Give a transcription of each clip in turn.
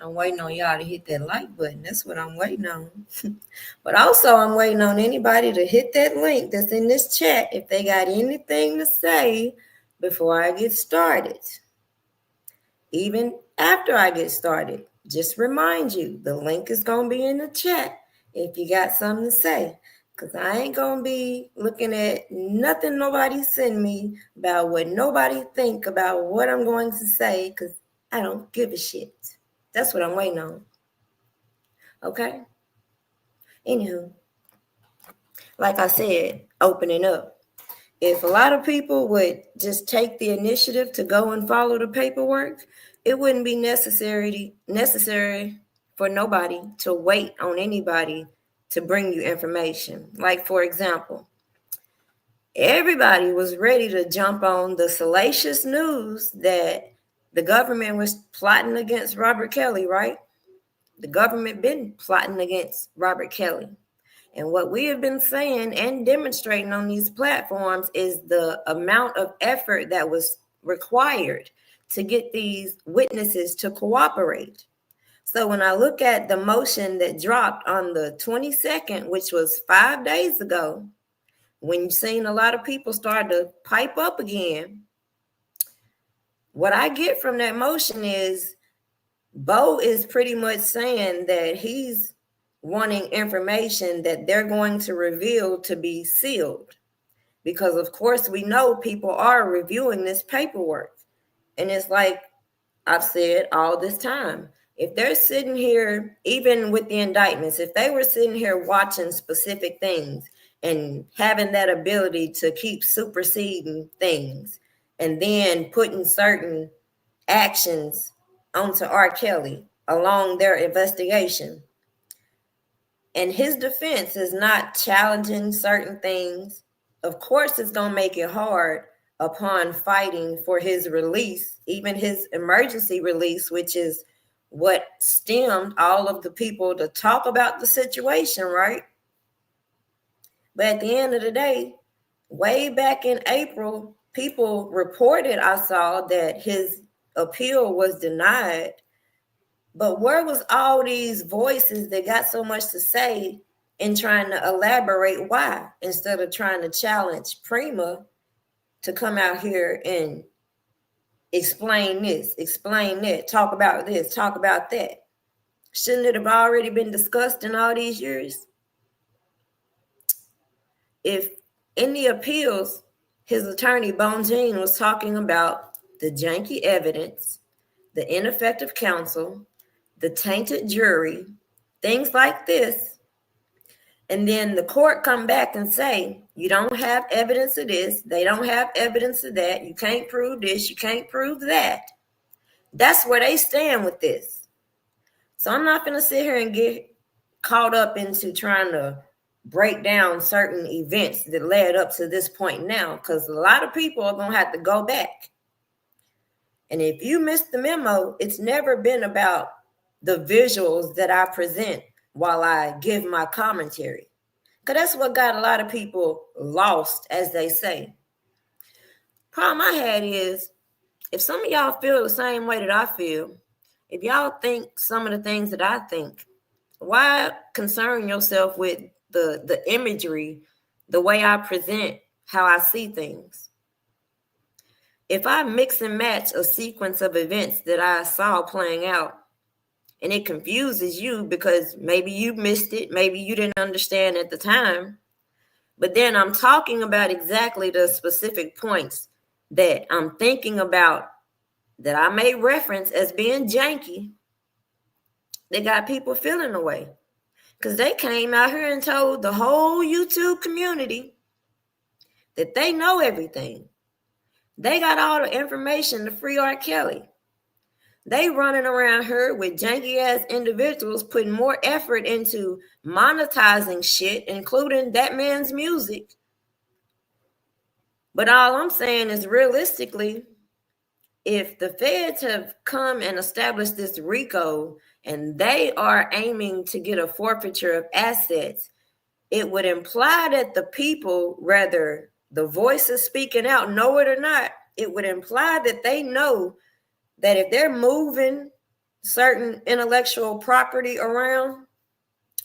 I'm waiting on y'all to hit that like button. That's what I'm waiting on. But also, I'm waiting on anybody to hit that link that's in this chat if they got anything to say before I get started. Even after I get started, just remind you, the link is going to be in the chat if you got something to say. Because I ain't going to be looking at nothing nobody send me about what nobody think about what I'm going to say, because I don't give a shit. That's what I'm waiting on. Okay? Anywho, like I said, opening up. If a lot of people would just take the initiative to go and follow the paperwork, it wouldn't be necessary for nobody to wait on anybody to bring you information. Like, for example, everybody was ready to jump on the salacious news that the government was plotting against Robert Kelly, right? The government been plotting against Robert Kelly. And what we have been saying and demonstrating on these platforms is the amount of effort that was required to get these witnesses to cooperate. So when I look at the motion that dropped on the 22nd, which was 5 days ago, when you've seen a lot of people start to pipe up again, what I get from that motion is Bo is pretty much saying that he's wanting information that they're going to reveal to be sealed. Because, of course, we know people are reviewing this paperwork. And it's like I've said all this time. If they're sitting here, even with the indictments, if they were sitting here watching specific things and having that ability to keep superseding things and then putting certain actions onto R. Kelly along their investigation, and his defense is not challenging certain things, of course it's going to make it hard upon fighting for his release, even his emergency release, which is what stemmed all of the people to talk about the situation, right? But at the end of the day, way back in April, people reported, I saw, that his appeal was denied. But where was all these voices that got so much to say in trying to elaborate why, instead of trying to challenge Prima to come out here and explain this, explain that, talk about this, talk about that? Shouldn't it have already been discussed in all these years? If in the appeals, his attorney, Bonjean, was talking about the janky evidence, the ineffective counsel, the tainted jury, things like this, and then the court come back and say, you don't have evidence of this, they don't have evidence of that, you can't prove this, you can't prove that. That's where they stand with this. So I'm not going to sit here and get caught up into trying to break down certain events that led up to this point now, because a lot of people are going to have to go back. And if you missed the memo, it's never been about the visuals that I present while I give my commentary, because that's what got a lot of people lost, as they say. Problem I had is, if some of y'all feel the same way that I feel, if y'all think some of the things that I think, why concern yourself with the imagery, the way I present how I see things? If I mix and match a sequence of events that I saw playing out, and it confuses you because maybe you missed it, maybe you didn't understand at the time, but then I'm talking about exactly the specific points that I'm thinking about that I may reference as being janky, they got people feeling away, because they came out here and told the whole YouTube community that they know everything. They got all the information to free R. Kelly. They running around here with janky ass individuals putting more effort into monetizing shit, including that man's music. But all I'm saying is, realistically, if the feds have come and established this RICO and they are aiming to get a forfeiture of assets, it would imply that the people, whether the voices speaking out know it or not, it would imply that they know that if they're moving certain intellectual property around,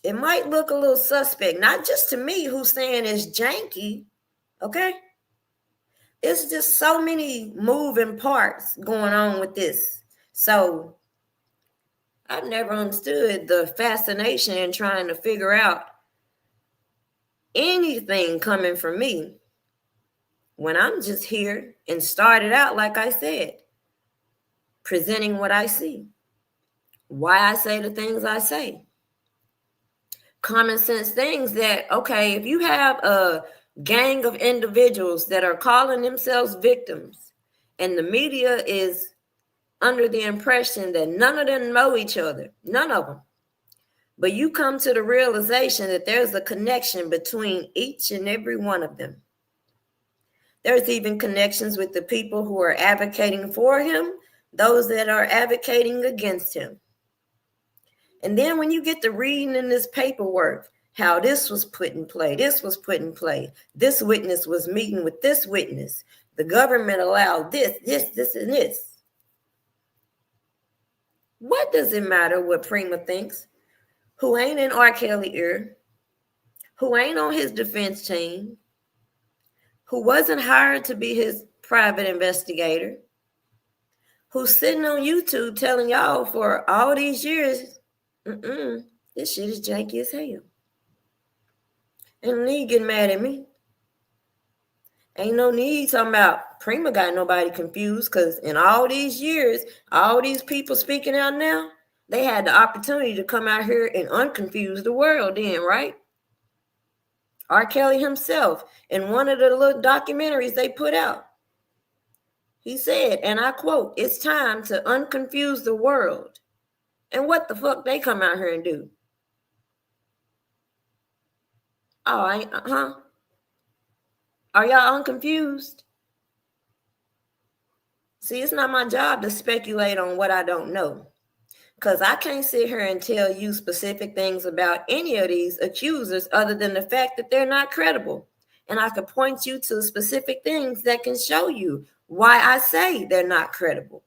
it might look a little suspect, not just to me who's saying it's janky, okay? It's just so many moving parts going on with this. So I've never understood the fascination in trying to figure out anything coming from me when I'm just here and started out, like I said, presenting what I see, why I say the things I say. Common sense things that, okay, if you have a gang of individuals that are calling themselves victims and the media is under the impression that none of them know each other, none of them, but you come to the realization that there's a connection between each and every one of them. There's even connections with the people who are advocating for him, those that are advocating against him. And then when you get to reading in this paperwork, how this was put in play, this was put in play, this witness was meeting with this witness, the government allowed this, and this. What does it matter what Prima thinks? Who ain't in R. Kelly ear, who ain't on his defense team, who wasn't hired to be his private investigator, who's sitting on YouTube telling y'all for all these years, this shit is janky as hell. Ain't no need getting mad at me. Ain't no need talking about Prima got nobody confused, because in all these years, all these people speaking out now, they had the opportunity to come out here and unconfuse the world then, right? R. Kelly himself, in one of the little documentaries they put out, he said, and I quote, "It's time to unconfuse the world." And what the fuck they come out here and do? Oh, Are y'all unconfused? See, it's not my job to speculate on what I don't know, because I can't sit here and tell you specific things about any of these accusers other than the fact that they're not credible. And I could point you to specific things that can show you why I say they're not credible.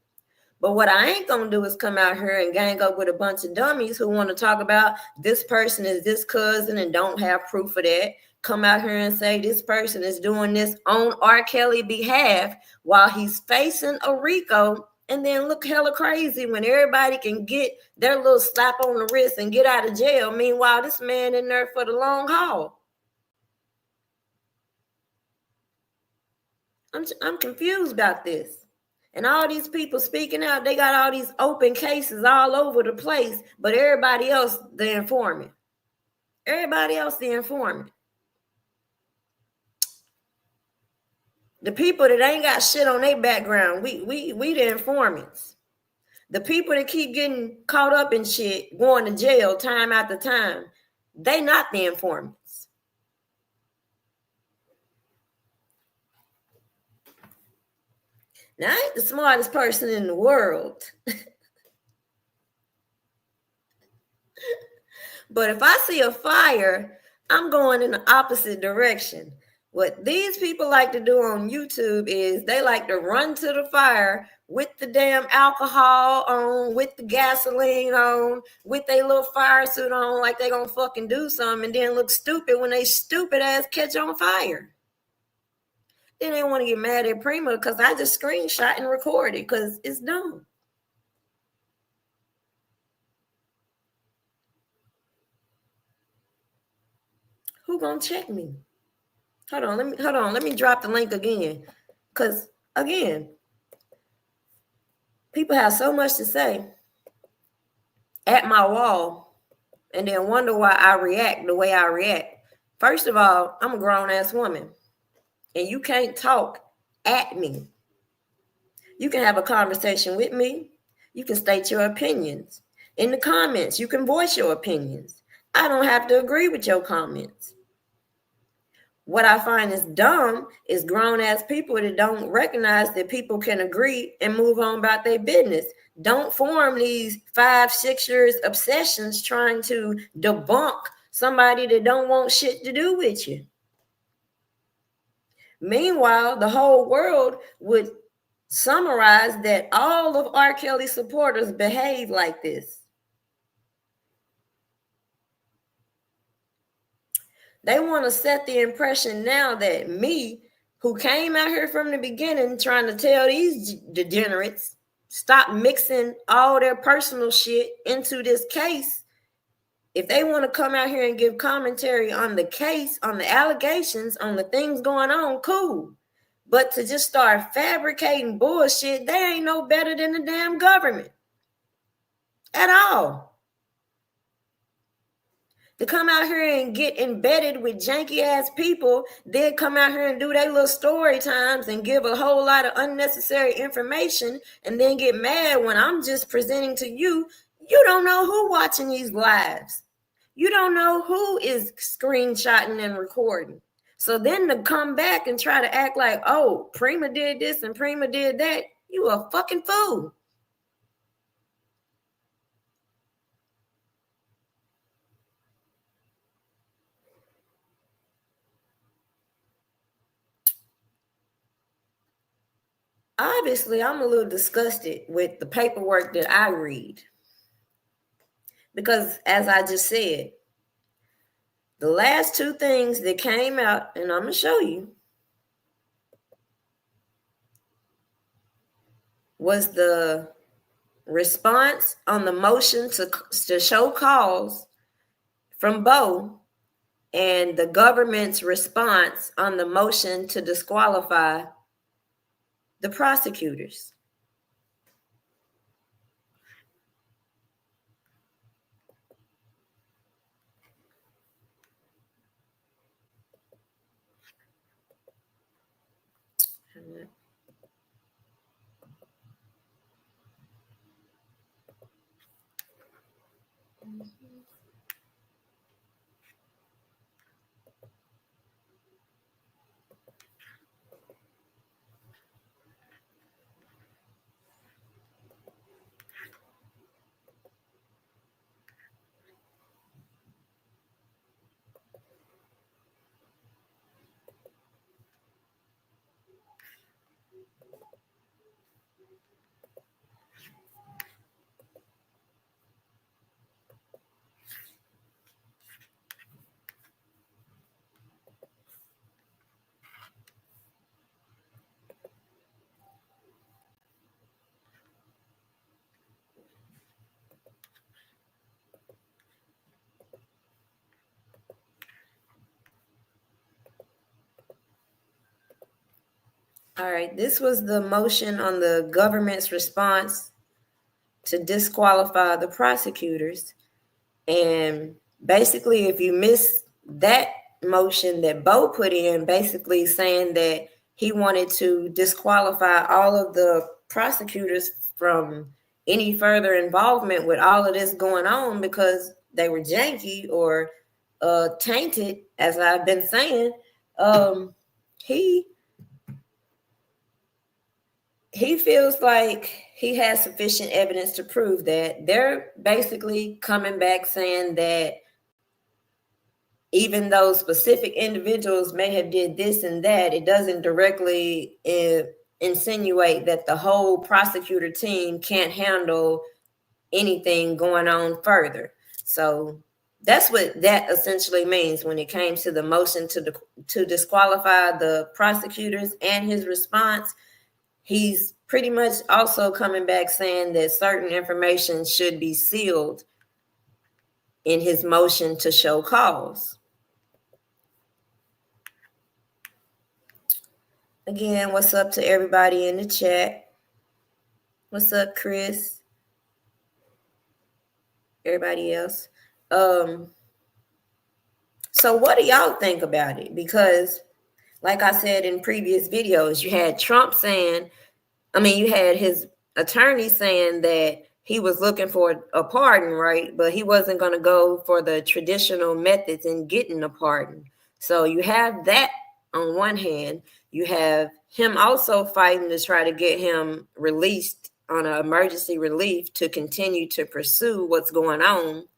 But what I ain't going to do is come out here and gang up with a bunch of dummies who want to talk about this person is this cousin and don't have proof of that. Come out here and say this person is doing this on R. Kelly's behalf while he's facing a RICO, and then look hella crazy when everybody can get their little slap on the wrist and get out of jail. Meanwhile, this man in there for the long haul. I'm confused about this. And all these people speaking out, they got all these open cases all over the place, but everybody else, the informant. Everybody else, the informant. The people that ain't got shit on their background, we the informants. The people that keep getting caught up in shit, going to jail time after time, they not the informants. Now, I ain't the smartest person in the world. But if I see a fire, I'm going in the opposite direction. What these people like to do on YouTube is they like to run to the fire with the damn alcohol on, with the gasoline on, with their little fire suit on, like they gonna fucking do something, and then look stupid when they stupid ass catch on fire. Then they want to get mad at Prima because I just screenshot and recorded because it's dumb. Who gonna check me? Hold on, let me drop the link again. Because again, people have so much to say at my wall and then wonder why I react the way I react. First of all, I'm a grown-ass woman, and you can't talk at me. You can have a conversation with me. You can state your opinions. In the comments, you can voice your opinions. I don't have to agree with your comments. What I find is dumb is grown-ass people that don't recognize that people can agree and move on about their business. Don't form these 5-6 years obsessions trying to debunk somebody that don't want shit to do with you. Meanwhile, the whole world would summarized that all of R. Kelly supporters behave like this. They want to set the impression now that me, who came out here from the beginning trying to tell these degenerates, stop mixing all their personal shit into this case. If they want to come out here and give commentary on the case, on the allegations, on the things going on, cool. But to just start fabricating bullshit, they ain't no better than the damn government at all. To come out here and get embedded with janky ass people, then come out here and do their little story times and give a whole lot of unnecessary information, and then get mad when I'm just presenting to you. You don't know who watching these lives. You don't know who is screenshotting and recording. So then to come back and try to act like, oh, Prima did this and Prima did that, you a fucking fool. Obviously, I'm a little disgusted with the paperwork that I read. Because as I just said, the last two things that came out, and I'm going to show you, was the response on the motion to show cause from Bo, and the government's response on the motion to disqualify the prosecutors. All right, this was the motion on the government's response to disqualify the prosecutors. And basically, if you miss that motion that Bo put in, basically saying that he wanted to disqualify all of the prosecutors from any further involvement with all of this going on because they were janky or tainted, as I've been saying, he feels like he has sufficient evidence to prove that. They're basically coming back saying that even though specific individuals may have did this and that, it doesn't directly insinuate that the whole prosecutor team can't handle anything going on further. So that's what that essentially means when it came to the motion to disqualify the prosecutors and his response. He's pretty much also coming back saying that certain information should be sealed in his motion to show cause. Again, what's up to everybody in the chat? What's up, Chris? Everybody else. So what do y'all think about it? Because like I said in previous videos, you had Trump saying, you had his attorney saying that he was looking for a pardon, right? But he wasn't going to go for the traditional methods in getting a pardon. So you have that on one hand. You have him also fighting to try to get him released on an emergency relief to continue to pursue what's going on.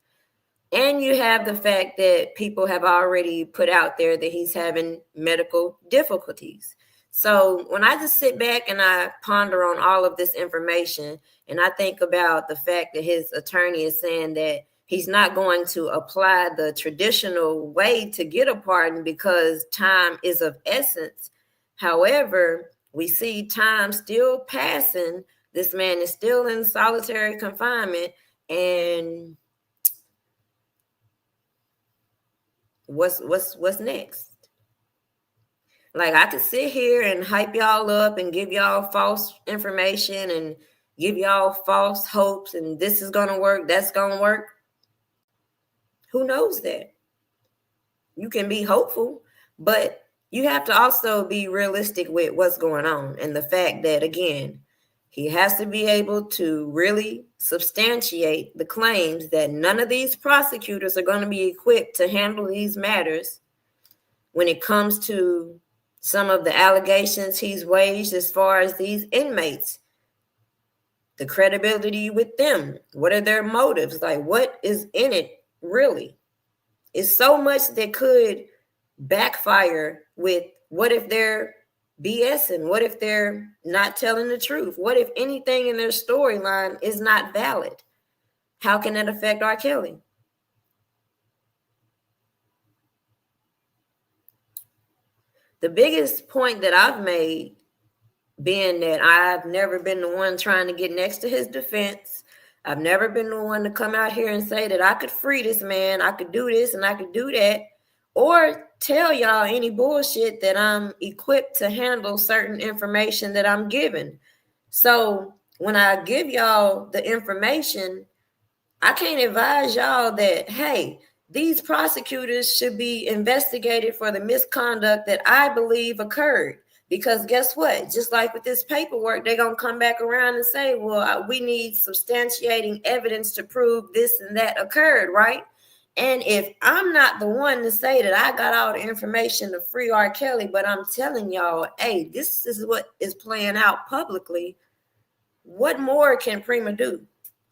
And you have the fact that people have already put out there that he's having medical difficulties. So when I just sit back and I ponder on all of this information, and I think about the fact that his attorney is saying that he's not going to apply the traditional way to get a pardon because time is of essence. However, we see time still passing. This man is still in solitary confinement. And what's next? Like, I could sit here and hype y'all up and give y'all false information and give y'all false hopes and this is going to work, that's going to work. Who knows that? You can be hopeful, but you have to also be realistic with what's going on. And the fact that, again, he has to be able to really substantiate the claims that none of these prosecutors are going to be equipped to handle these matters when it comes to some of the allegations he's waged as far as these inmates, the credibility with them. What are their motives? Like, what is in it really? It's so much that could backfire with what if they're BSing? What if they're not telling the truth? What if anything in their storyline is not valid? How can that affect R. Kelly? The biggest point that I've made, being that I've never been the one trying to get next to his defense. I've never been the one to come out here and say that I could free this man, I could do this and I could do that, or tell y'all any bullshit that I'm equipped to handle certain information that I'm given. So when I give y'all the information, I can't advise y'all that, hey, these prosecutors should be investigated for the misconduct that I believe occurred. Because guess what? Just like with this paperwork, they're going to come back around and say, well, we need substantiating evidence to prove this and that occurred, right? And if I'm not the one to say that I got all the information to free R. Kelly, but I'm telling y'all, hey, this is what is playing out publicly, what more can Prima do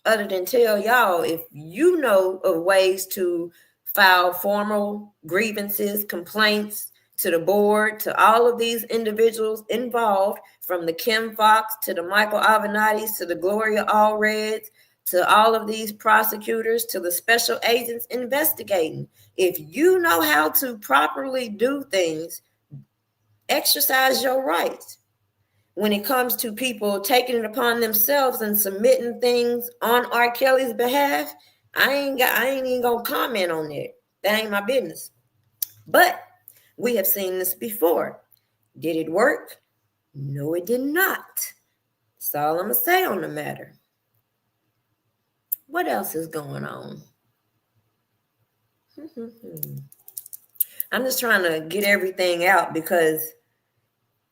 other than tell y'all, if you know of ways to file formal grievances, complaints to the board, to all of these individuals involved, from the Kim Fox to the Michael Avenattis to the Gloria Allreds, to all of these prosecutors, to the special agents investigating. If you know how to properly do things, exercise your rights. When it comes to people taking it upon themselves and submitting things on R. Kelly's behalf, I ain't even gonna comment on it. That ain't my business. But we have seen this before. Did it work? No, it did not. That's all I'm gonna say on the matter. What else is going on? I'm just trying to get everything out because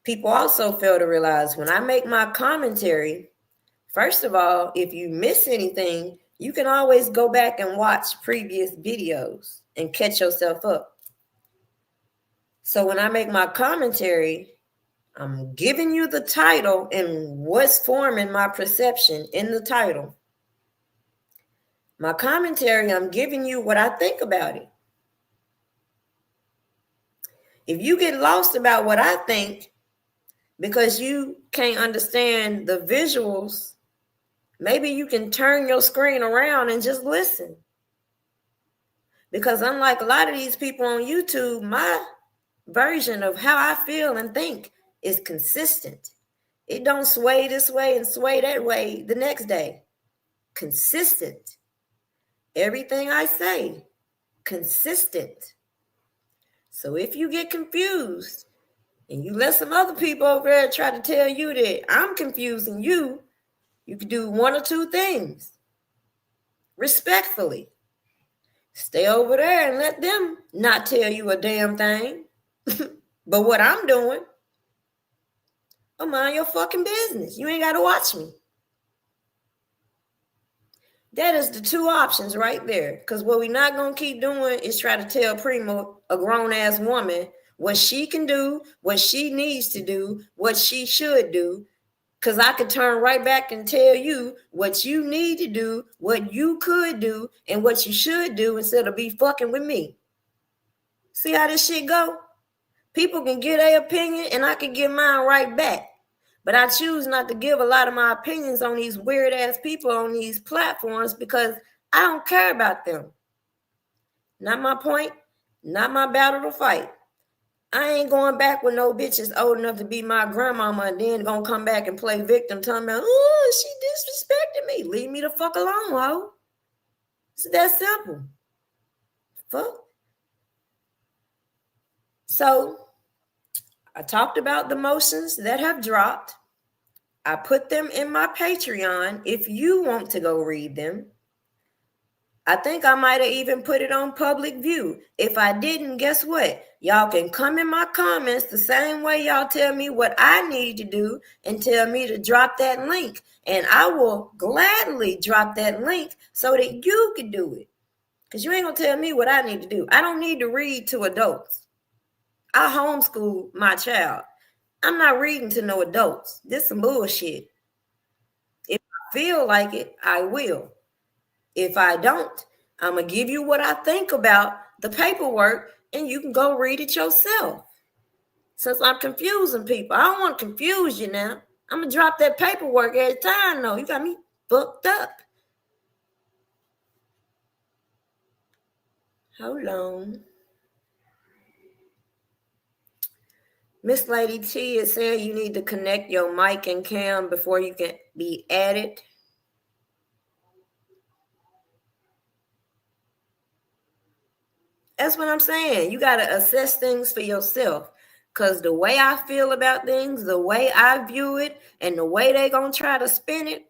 people also fail to realize when I make my commentary, first of all, if you miss anything, you can always go back and watch previous videos and catch yourself up. So when I make my commentary, I'm giving you the title and what's forming my perception in the title. My commentary, I'm giving you what I think about it. If you get lost about what I think because you can't understand the visuals, maybe you can turn your screen around and just listen. Because unlike a lot of these people on YouTube, my version of how I feel and think is consistent. It don't sway this way and sway that way the next day. Consistent. Everything I say, consistent. So if you get confused and you let some other people over there try to tell you that I'm confusing you, you can do one or two things. Respectfully. Stay over there and let them not tell you a damn thing. But what I'm doing, I'm mind your fucking business. You ain't got to watch me. That is the two options right there. Because what we're not going to keep doing is try to tell Prima, a grown-ass woman, what she can do, what she needs to do, what she should do. Because I could turn right back and tell you what you need to do, what you could do, and what you should do instead of be fucking with me. See how this shit go? People can give their opinion and I can give mine right back. But I choose not to give a lot of my opinions on these weird ass people on these platforms because I don't care about them. Not my point, not my battle to fight. I ain't going back with no bitches old enough to be my grandmama and then gonna come back and play victim telling me, oh, she disrespected me. Leave me the fuck alone, ho. It's that simple. Fuck. So I talked about the motions that have dropped. I put them in my Patreon if you want to go read them. I think I might have even put it on public view. If I didn't, guess what? Y'all can come in my comments the same way y'all tell me what I need to do and tell me to drop that link. And I will gladly drop that link so that you can do it. Because you ain't going to tell me what I need to do. I don't need to read to adults. I homeschool my child. I'm not reading to no adults. This is some bullshit. If I feel like it, I will. If I don't, I'm going to give you what I think about the paperwork and you can go read it yourself. Since I'm confusing people, I don't want to confuse you now. I'm going to drop that paperwork every time, though. You got me fucked up. Hold on. Miss Lady T is saying you need to connect your mic and cam before you can be added. That's what I'm saying. You got to assess things for yourself. Because the way I feel about things, the way I view it, and the way they going to try to spin it,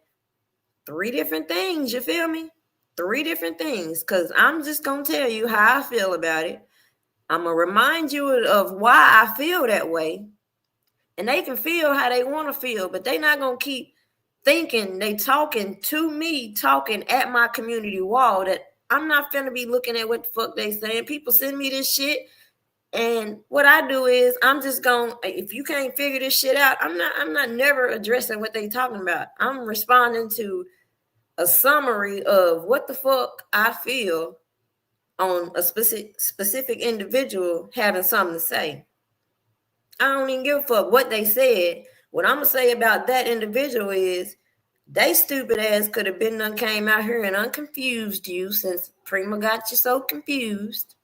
3 different things. You feel me? 3 different things. Because I'm just going to tell you how I feel about it. I'm going to remind you of why I feel that way. And they can feel how they want to feel, but they not going to keep thinking they talking to me, talking at my community wall that I'm not finna be looking at what the fuck they saying. People send me this shit. And what I do is I'm just going, if you can't figure this shit out, I'm not never addressing what they talking about. I'm responding to a summary of what the fuck I feel on a specific individual having something to say. I don't even give a fuck what they said. What I'm gonna say about that individual is they stupid ass could have been done came out here and unconfused you since Prima got you so confused.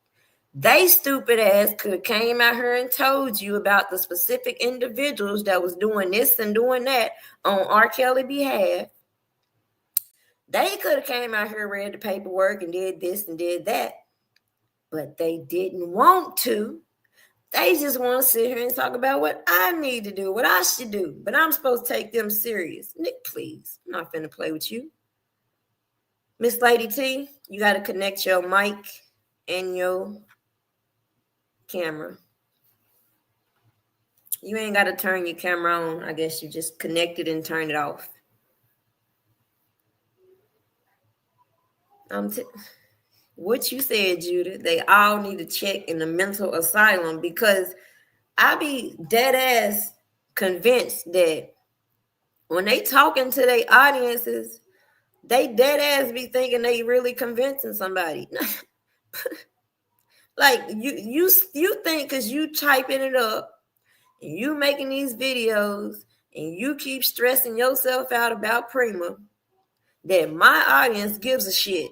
They stupid ass could have came out here and told you about the specific individuals that was doing this and doing that on R. Kelly behalf. They could have came out here, read the paperwork and did this and did that. But they didn't want to. They just want to sit here and talk about what I need to do, what I should do. But I'm supposed to take them serious. Nick, please. I'm not finna play with you. Miss Lady T, you got to connect your mic and your camera. You ain't got to turn your camera on. I guess you just connect it and turn it off. What you said, Judah, they all need to check in the mental asylum because I be dead ass convinced that when they talking to their audiences, they dead ass be thinking they really convincing somebody. Like you think because you typing it up and you making these videos and you keep stressing yourself out about Prima that my audience gives a shit.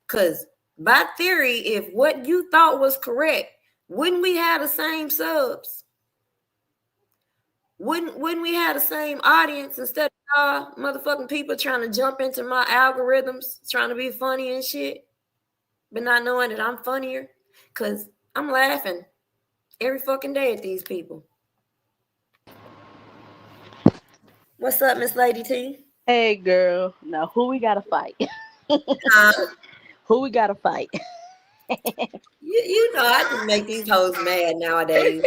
Because by theory, if what you thought was correct, wouldn't we have the same subs? Wouldn't we have the same audience instead of motherfucking people trying to jump into my algorithms, trying to be funny and shit, but not knowing that I'm funnier? Because I'm laughing every fucking day at these people. What's up, Miss Lady T? Hey, girl. Now, who we gotta fight? Who we gotta fight? You know, I just make these hoes mad nowadays.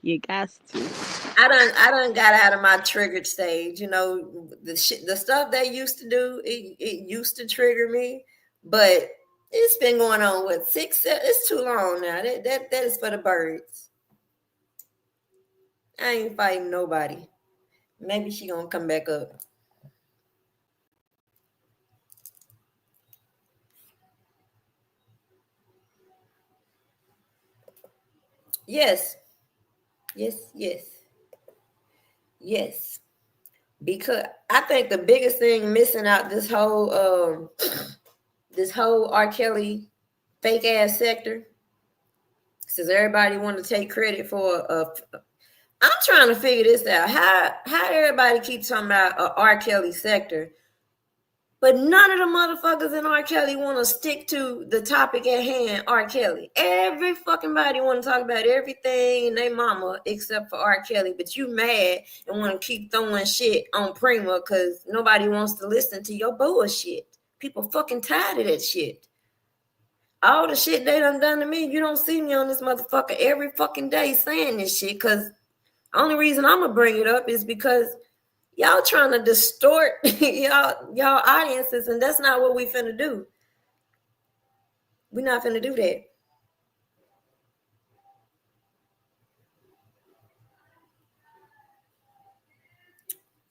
You got to. I done got out of my triggered stage. You know, the stuff they used to do, it used to trigger me, but it's been going on with 6, 7, it's too long now. That is for the birds. I ain't fighting nobody. Maybe she gonna come back up. Yes. Yes, yes. Yes. Because I think the biggest thing missing out this whole R. Kelly fake ass sector, since everybody want to take credit for I'm trying to figure this out. How everybody keeps talking about a R. Kelly sector, but none of the motherfuckers in R. Kelly want to stick to the topic at hand, R. Kelly. Every fucking body want to talk about everything and they mama except for R. Kelly, but you mad and want to keep throwing shit on Prima because nobody wants to listen to your bullshit. People fucking tired of that shit. All the shit they done to me, you don't see me on this motherfucker every fucking day saying this shit because the only reason I'm going to bring it up is because y'all trying to distort y'all audiences, and that's not what we finna do. We not finna do that.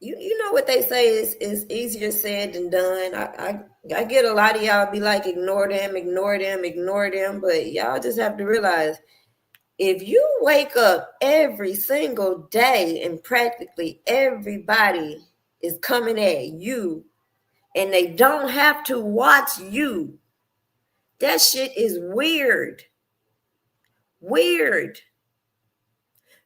You know what they say is easier said than done. I get a lot of y'all be like ignore them, ignore them, ignore them, but y'all just have to realize if you wake up every single day and practically everybody is coming at you and they don't have to watch you, that shit is weird. Weird.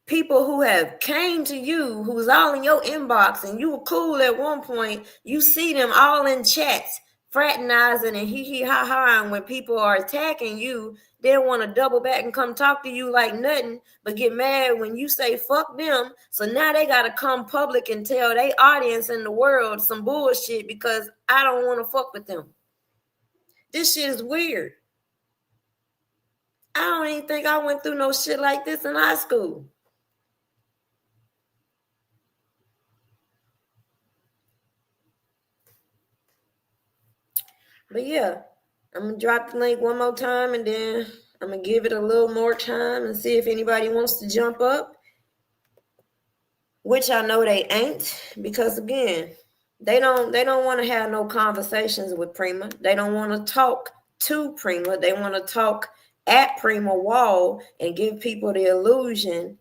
People who have came to you, who was all in your inbox and you were cool at one point, you see them all in chats, fraternizing and hee ha ha. And when people are attacking you, they want to double back and come talk to you like nothing, but get mad when you say fuck them. So now they got to come public and tell their audience in the world some bullshit because I don't want to fuck with them. This shit is weird. I don't even think I went through no shit like this in high school. But yeah, I'm going to drop the link one more time and then I'm going to give it a little more time and see if anybody wants to jump up, which I know they ain't because again, they don't want to have no conversations with Prima. They don't want to talk to Prima. They want to talk at Prima wall and give people the illusion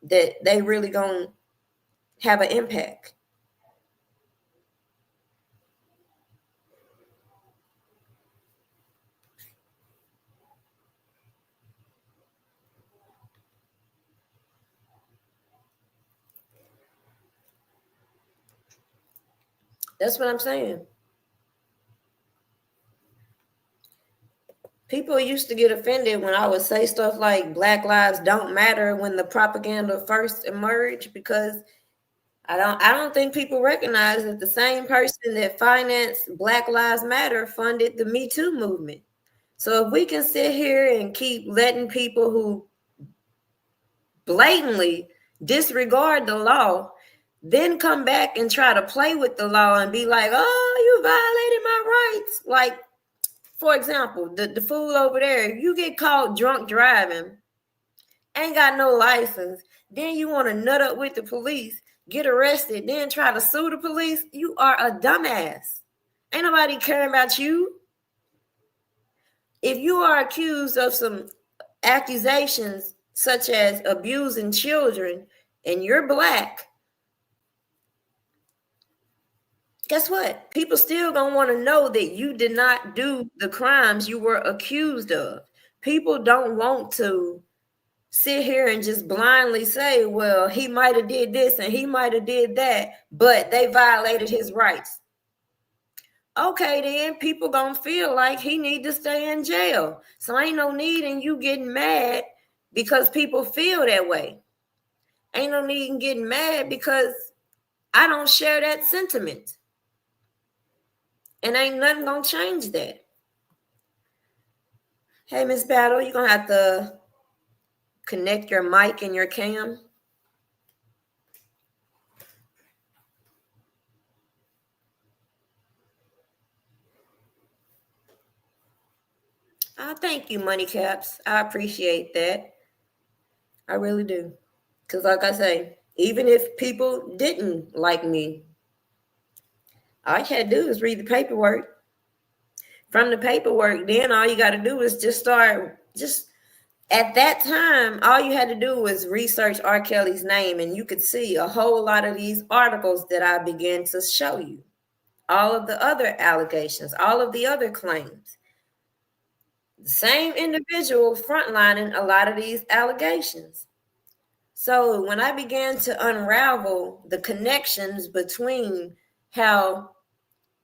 that they really going to have an impact. That's what I'm saying. People used to get offended when I would say stuff like Black lives don't matter when the propaganda first emerged because I don't think people recognize that the same person that financed Black Lives Matter funded the Me Too movement. So if we can sit here and keep letting people who blatantly disregard the law, then come back and try to play with the law and be like, oh, you violated my rights. Like, for example, the fool over there, you get caught drunk driving, ain't got no license, then you want to nut up with the police, get arrested, then try to sue the police. You are a dumbass. Ain't nobody caring about you. If you are accused of some accusations such as abusing children and you're Black, guess what? People still gonna want to know that you did not do the crimes you were accused of. People don't want to sit here and just blindly say, well, he might have did this and he might have did that, but they violated his rights. Okay, then people gonna feel like he need to stay in jail. So ain't no need in you getting mad because people feel that way. Ain't no need in getting mad because I don't share that sentiment. And ain't nothing gonna change that. Hey, Miss Battle, you're gonna have to connect your mic and your cam. Thank you, Money Caps. I appreciate that. I really do. Because like I say, even if people didn't like me, all you had to do is read the paperwork. From the paperwork, then all you got to do is just start, just At that time, all you had to do was research R. Kelly's name, and you could see a whole lot of these articles that I began to show you. All of the other allegations, all of the other claims. The same individual frontlining a lot of these allegations. So when I began to unravel the connections between how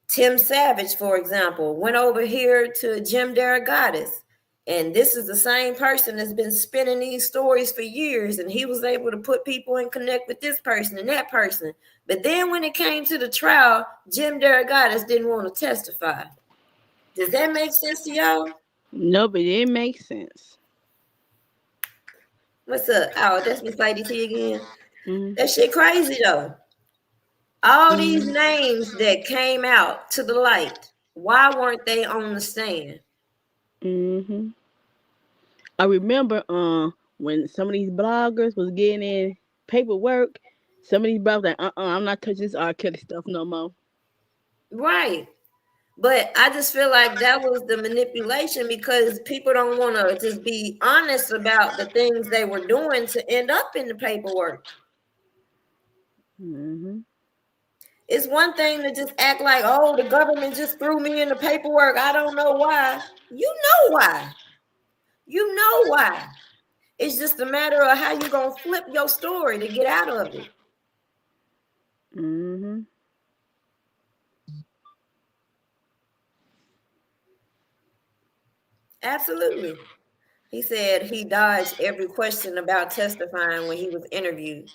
Tim Savage, for example, went over here to Jim Derogatis, and this is the same person that's been spinning these stories for years, and he was able to put people in connect with this person and that person. But then when it came to the trial, Jim Derogatis didn't want to testify. Does that make sense to y'all? No, but it makes sense. What's up? Oh, that's Miss Lady T again. Mm-hmm. That shit crazy though. All these names that came out to the light, why weren't they on the stand? Mm-hmm. I remember when some of these bloggers was getting in paperwork, some of these bloggers like, I'm not touching this R. Kelly stuff no more. Right. But I just feel like that was the manipulation because people don't want to just be honest about the things they were doing to end up in the paperwork. Mm-hmm. It's one thing to just act like, oh, the government just threw me in the paperwork. I don't know why. You know why. You know why. It's just a matter of how you're going to flip your story to get out of it. Mm-hmm. Absolutely. He said he dodged every question about testifying when he was interviewed.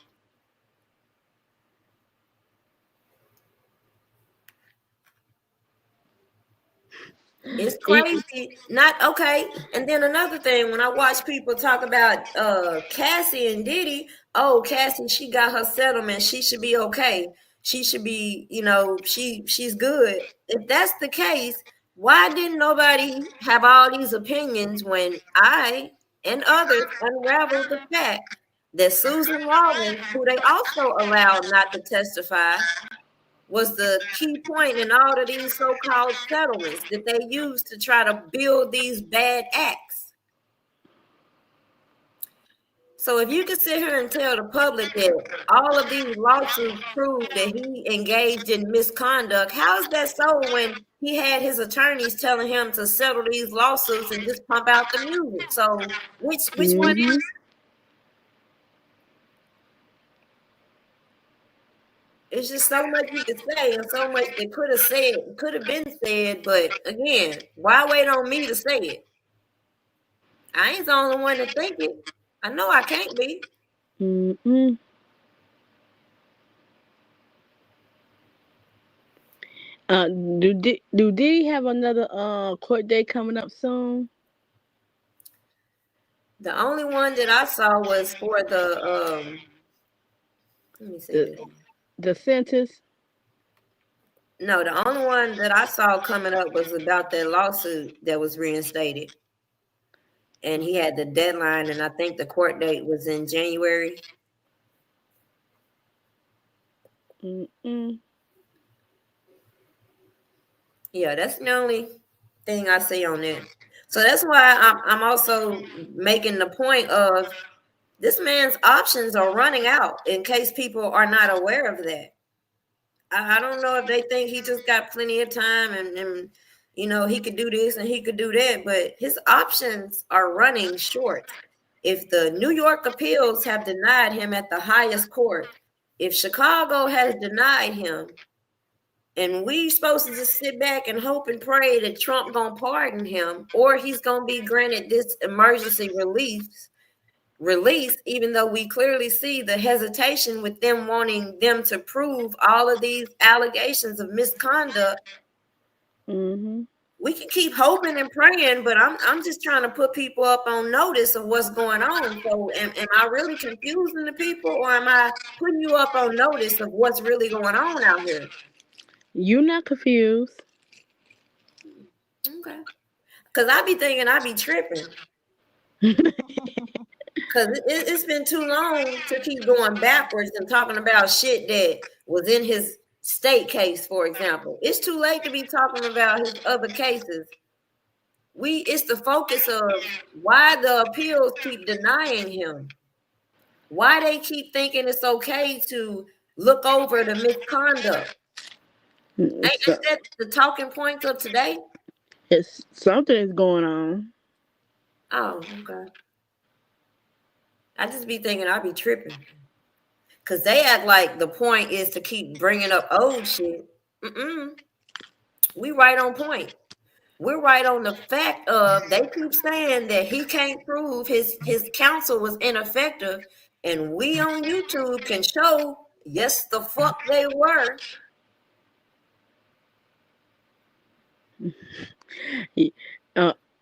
It's crazy. Not okay. And then another thing, when I watch people talk about Cassie and Diddy, oh, Cassie, she got her settlement. She should be okay. She should be, she's good. If that's the case, why didn't nobody have all these opinions when I and others unraveled the fact that Susan Rawlins, who they also allowed not to testify, was the key point in all of these so-called settlements that they used to try to build these bad acts. So if you could sit here and tell the public that all of these lawsuits prove that he engaged in misconduct, how is that so when he had his attorneys telling him to settle these lawsuits and just pump out the music? So which one is? It's just so much you could say and so much that could have been said. But again, why wait on me to say it? I ain't the only one to think it. I know I can't be. Mm-mm. Do Diddy have another court date coming up soon? The only one that I saw was for the let me see. The sentence. No, the only one that I saw coming up was about that lawsuit that was reinstated. And he had the deadline, and I think the court date was in January. Mm-mm. Yeah, that's the only thing I see on there. So that's why I'm also making the point of this man's options are running out in case people are not aware of that. I don't know if they think he just got plenty of time and he could do this and he could do that, but his options are running short. If the New York appeals have denied him at the highest court, if Chicago has denied him, and we supposed to just sit back and hope and pray that Trump gonna pardon him, or he's gonna be granted this emergency release, even though we clearly see the hesitation with them wanting them to prove all of these allegations of misconduct. Mm-hmm. We can keep hoping and praying, but I'm just trying to put people up on notice of what's going on. So am I really confusing the people, or am I putting you up on notice of what's really going on out here? You're not confused. Okay. Because I be thinking I be tripping. Because it's been too long to keep going backwards and talking about shit that was in his state case, for example. It's too late to be talking about his other cases. It's the focus of why the appeals keep denying him. Why they keep thinking it's okay to look over the misconduct. Ain't So, that the talking points of today? it's something is going on. Oh, okay. I just be thinking I be tripping. Because they act like the point is to keep bringing up old shit. We right on point. We're right on the fact of they keep saying that he can't prove his counsel was ineffective. And we on YouTube can show, yes, the fuck they were.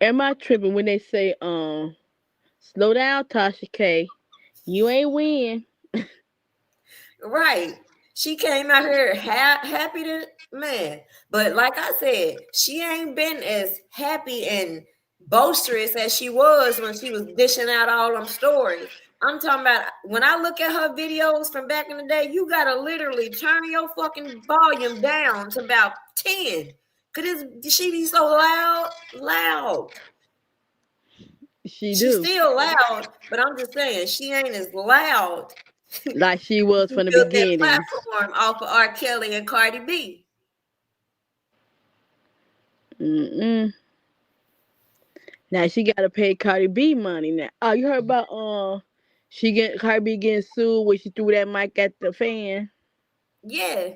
Am I tripping when they say, slow down, Tasha K. You ain't win. Right. She came out here happy to man. But like I said, she ain't been as happy and boisterous as she was when she was dishing out all them stories. I'm talking about when I look at her videos from back in the day, you gotta literally turn your fucking volume down to about 10. Cause she be so loud. She She's do. still loud, but I'm just saying she ain't as loud. Like she was She from the built that beginning. platform off of R. Kelly and Cardi B. Now she got to pay Cardi B money now. Oh, you heard about Cardi B getting sued when she threw that mic at the fan? Yeah.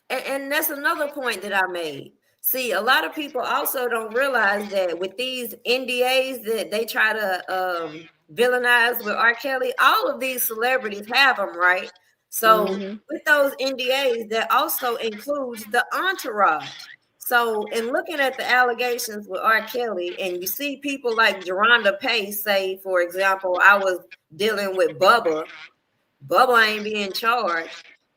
And that's another point that I made. See, a lot of people also don't realize that with these NDAs that they try to villainize with R. Kelly, all of these celebrities have them, right? So with those NDAs, that also includes the entourage. So in looking at the allegations with R. Kelly, and you see people like Geronda Pace say, for example, I was dealing with Bubba. Bubba ain't being charged.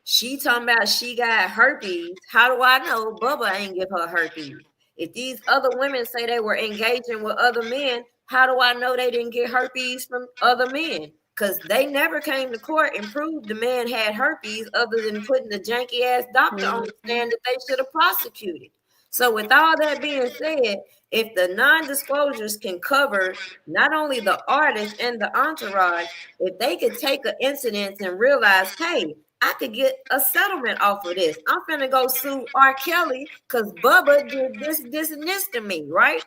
She talking about she got herpes. How do I know Bubba ain't give her herpes? If these other women say they were engaging with other men, how do I know they didn't get herpes from other men? Because they never came to court and proved the man had herpes other than putting the janky ass doctor on the stand that they should have prosecuted. So with all that being said, if the non-disclosures can cover not only the artist and the entourage, if they could take an incident and realize, hey, I could get a settlement off of this. I'm finna go sue R. Kelly because Bubba did this, and this to me, right?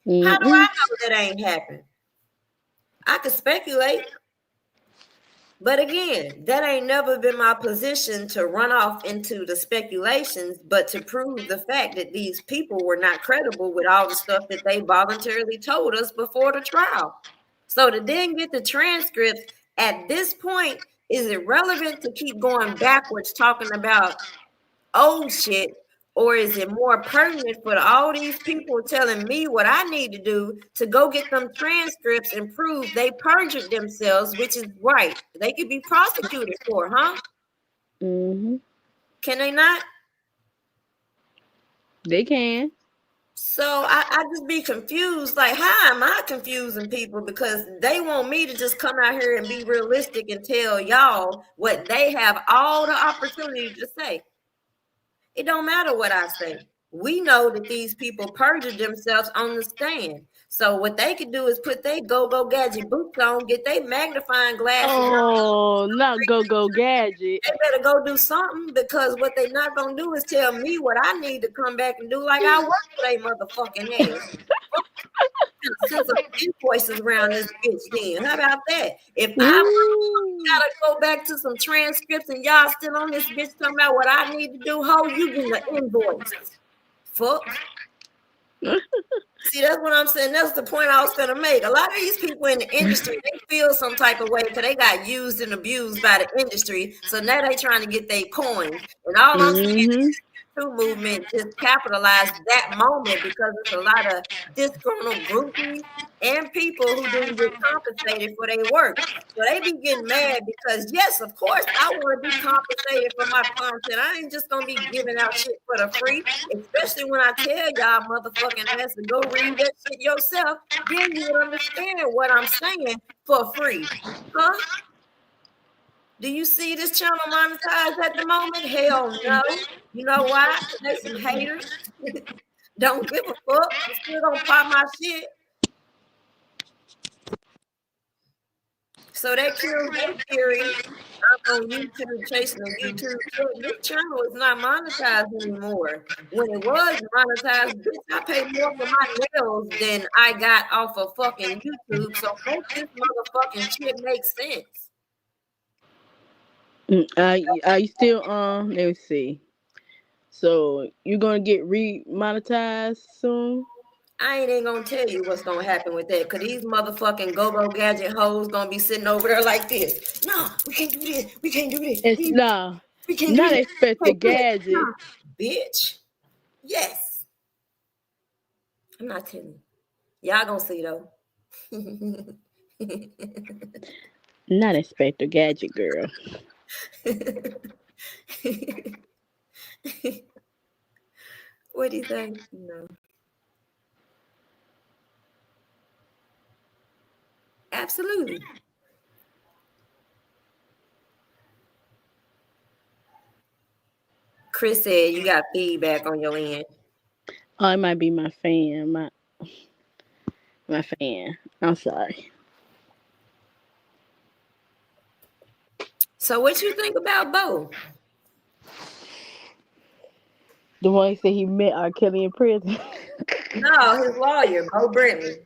How do I know that ain't happened? I could speculate. But again, that ain't never been my position to run off into the speculations, but to prove the fact that these people were not credible with all the stuff that they voluntarily told us before the trial. So to then get the transcripts at this point, is it relevant to keep going backwards talking about old shit? Or is it more pertinent for all these people telling me what I need to do to go get them transcripts and prove they perjured themselves, which is right? They could be prosecuted for, huh? Can they not? They can. So I just be confused. Like, how am I confusing people? Because they want me to just come out here and be realistic and tell y'all what they have all the opportunity to say. It don't matter what I say. We know that these people perjured themselves on the stand. So what they could do is put their go-go gadget boots on, get their magnifying glasses on. Oh, not go gadget. They better go do something, because what they not gonna do is tell me what I need to come back and do like I work for they motherfucking ass. Send some invoices around this bitch then. How about that? If I gotta go back to some transcripts and y'all still on this bitch talking about what I need to do, ho, you getting the invoice. Fuck. See, that's what I'm saying. That's the point I was gonna make. A lot of these people in the industry, they feel some type of way because they got used and abused by the industry. So now they trying to get their coins. And all I'm saying is the movement just capitalized that moment, because it's a lot of disgruntled groupies and people who didn't get compensated for their work. So they be getting mad because, yes, of course, I want to be compensated for my content. I ain't just gonna be giving out shit for the free, especially when I tell y'all motherfucking ass to go read that shit yourself. Then you would understand what I'm saying for free. Huh? Do you see this channel monetized at the moment? Hell no. You know why? There's some haters. Don't give a fuck. I'm still gonna pop my shit. So that kills their theory. I'm on YouTube chasing a YouTube check. This channel is not monetized anymore. When it was monetized, bitch, I paid more for my nails than I got off of fucking YouTube. So make this motherfucking shit make sense. Are you still on? Let me see. So you're gonna get re-monetized soon? I ain't even gonna tell you what's gonna happen with that, cause these motherfucking go-go gadget hoes gonna be sitting over there like this. No, we can't do this. We can't do this. It's nah, We can't not do this. expect the gadget. No. Bitch. Yes. I'm not telling you. Y'all gonna see though. Not expect the gadget, girl. What do you think? No. Absolutely. Chris said you got feedback on your end. Oh, it might be my fan. My fan. I'm sorry. So what you think about Bo? The one who said he met R. Kelly in prison. No, his lawyer, Bo Brentley.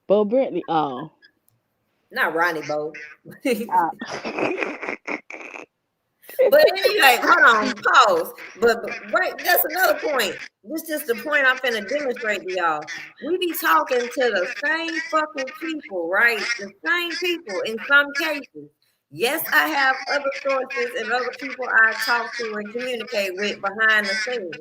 Bo Brentley. Oh. Not Ronnie Bo. Uh, But anyway, hold on, pause. But right, that's another point. This is just the point I'm finna demonstrate to y'all. We be talking to the same fucking people, right? The same people in some cases. Yes, I have other sources and other people I talk to and communicate with behind the scenes.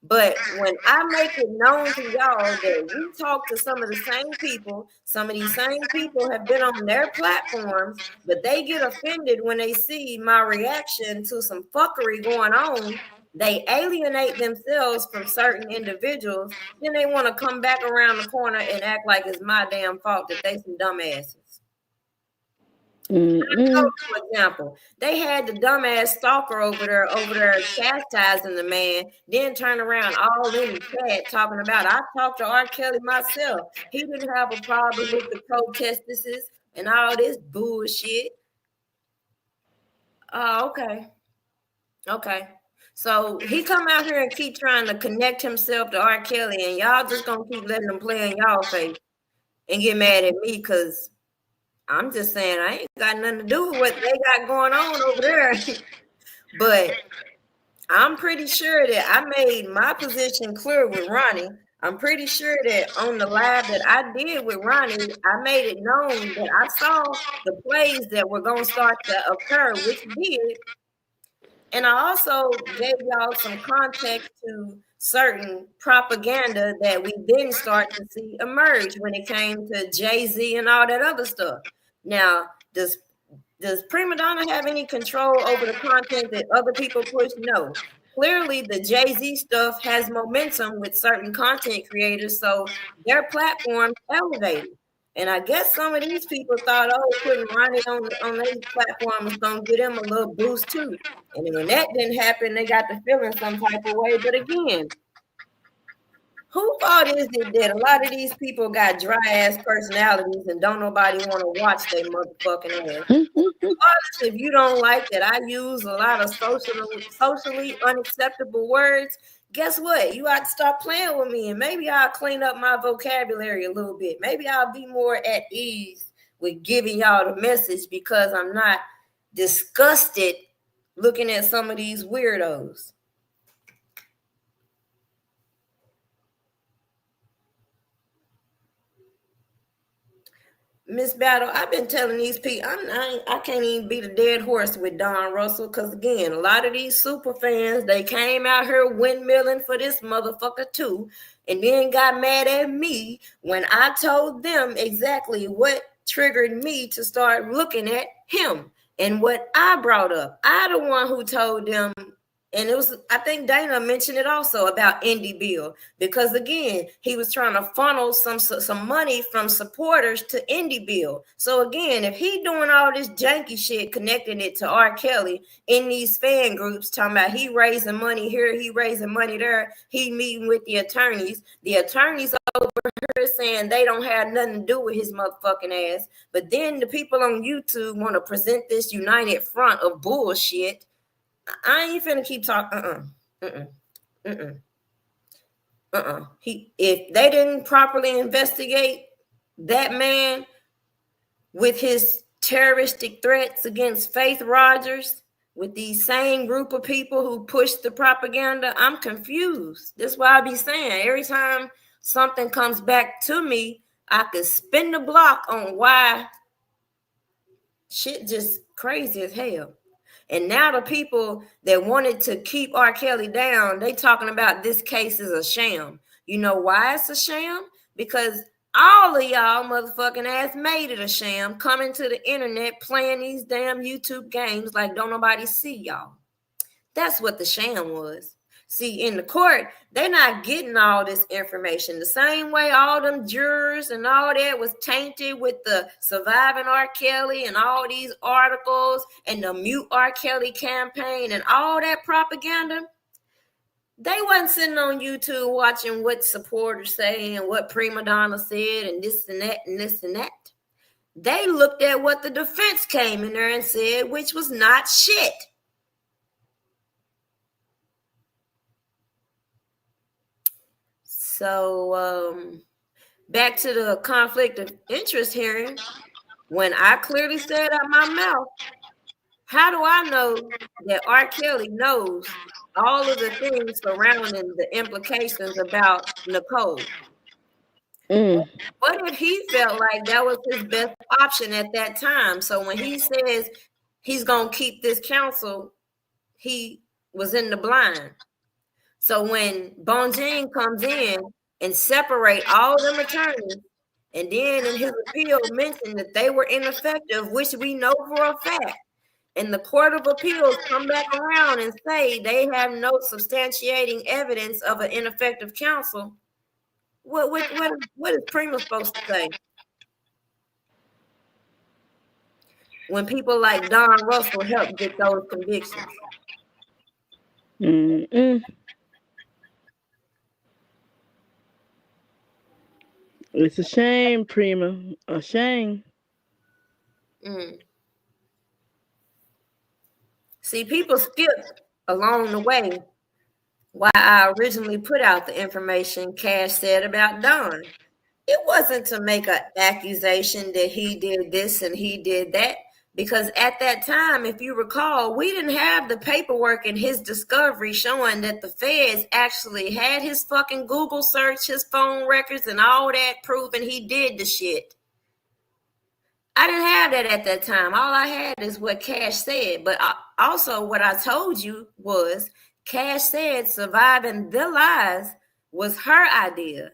But when I make it known to y'all that we talk to some of the same people, some of these same people have been on their platforms, but they get offended when they see my reaction to some fuckery going on. They alienate themselves from certain individuals. Then they want to come back around the corner and act like it's my damn fault that they some dumbasses. For example, they had the dumbass stalker over there chastising the man, then turn around all in the chat talking about, I talked to R. Kelly myself. He didn't have a problem with the protesters and all this bullshit. Oh, okay. Okay. So he come out here and keep trying to connect himself to R. Kelly, and y'all just gonna keep letting him play in y'all face and get mad at me because I'm just saying I ain't got nothing to do with what they got going on over there. But I'm pretty sure that I made my position clear with Ronnie. I'm pretty sure that on the live that I did with Ronnie, I made it known that I saw the plays that were going to start to occur, which did. And I also gave y'all some context to certain propaganda that we didn't start to see emerge when it came to Jay-Z and all that other stuff. Now, does Prima Donna have any control over the content that other people push? No. Clearly, the Jay-Z stuff has momentum with certain content creators, so their platform elevated. And I guess some of these people thought, oh, putting Ronnie on their platform was going to get them a little boost too. And when that didn't happen, they got to feeling some type of way. But again, who fault is it that a lot of these people got dry ass personalities and don't nobody want to watch their motherfucking ass? Regardless, if you don't like that I use a lot of socially unacceptable words, guess what? You ought to stop playing with me, and maybe I'll clean up my vocabulary a little bit. Maybe I'll be more at ease with giving y'all the message because I'm not disgusted looking at some of these weirdos. Miss Battle, I've been telling these people, I can't even beat a dead horse with Don Russell because, again, a lot of these super fans, they came out here windmilling for this motherfucker too, and then got mad at me when I told them exactly what triggered me to start looking at him and what I brought up. I the one who told them And it was, I think Dana mentioned it also about Indie Bill, because again, he was trying to funnel some money from supporters to Indie Bill. So again, if he doing all this janky shit, connecting it to R. Kelly in these fan groups, talking about he raising money here, he raising money there, he meeting with the attorneys over here saying they don't have nothing to do with his motherfucking ass. But then the people on YouTube want to present this united front of bullshit. I ain't finna keep talking. If they didn't properly investigate that man with his terroristic threats against Faith Rogers, with these same group of people who push the propaganda, I'm confused. That's why I be saying every time something comes back to me, I could spin the block on why shit just crazy as hell. And now the people that wanted to keep R. Kelly down, they talking about this case is a sham. You know why it's a sham? Because all of y'all motherfucking ass made it a sham, coming to the internet playing these damn YouTube games like don't nobody see y'all. That's what the sham was. See, in the court, they're not getting all this information. The same way all them jurors and all that was tainted with the surviving R. Kelly and all these articles and the mute R. Kelly campaign and all that propaganda. They wasn't sitting on YouTube watching what supporters say and what Prima Donna said and this and that and this and that. They looked at what the defense came in there and said, which was not shit. So back to the conflict of interest hearing, when I clearly said out my mouth, how do I know that R. Kelly knows all of the things surrounding the implications about Nicole? What if he felt like that was his best option at that time? So when he says he's going to keep this counsel, he was in the blind. So when Bonjean comes in and separate all them attorneys, and then in his appeal mentioned that they were ineffective, which we know for a fact, and the Court of Appeals come back around and say they have no substantiating evidence of an ineffective counsel, what is Prima supposed to say? When people like Don Russell help get those convictions. It's a shame, Prima. A shame. See, people skipped along the way why I originally put out the information Cash said about Don. It wasn't to make an accusation that he did this and he did that, because at that time, if you recall, we didn't have the paperwork in his discovery showing that the feds actually had his fucking Google search, his phone records, and all that proving he did the shit. I didn't have that at that time. All I had is what Cash said. But also what I told you was Cash said surviving the lies was her idea.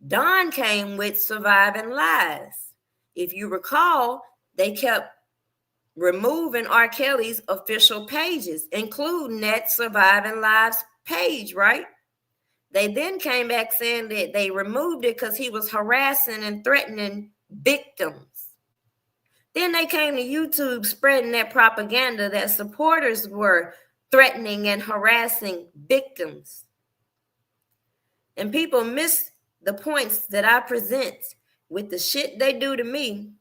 Don came with surviving lies. If you recall, they kept removing R. Kelly's official pages, including that surviving lives page, right? They then came back saying that they removed it because he was harassing and threatening victims. Then they came to YouTube spreading that propaganda that supporters were threatening and harassing victims. And people miss the points that I present with the shit they do to me.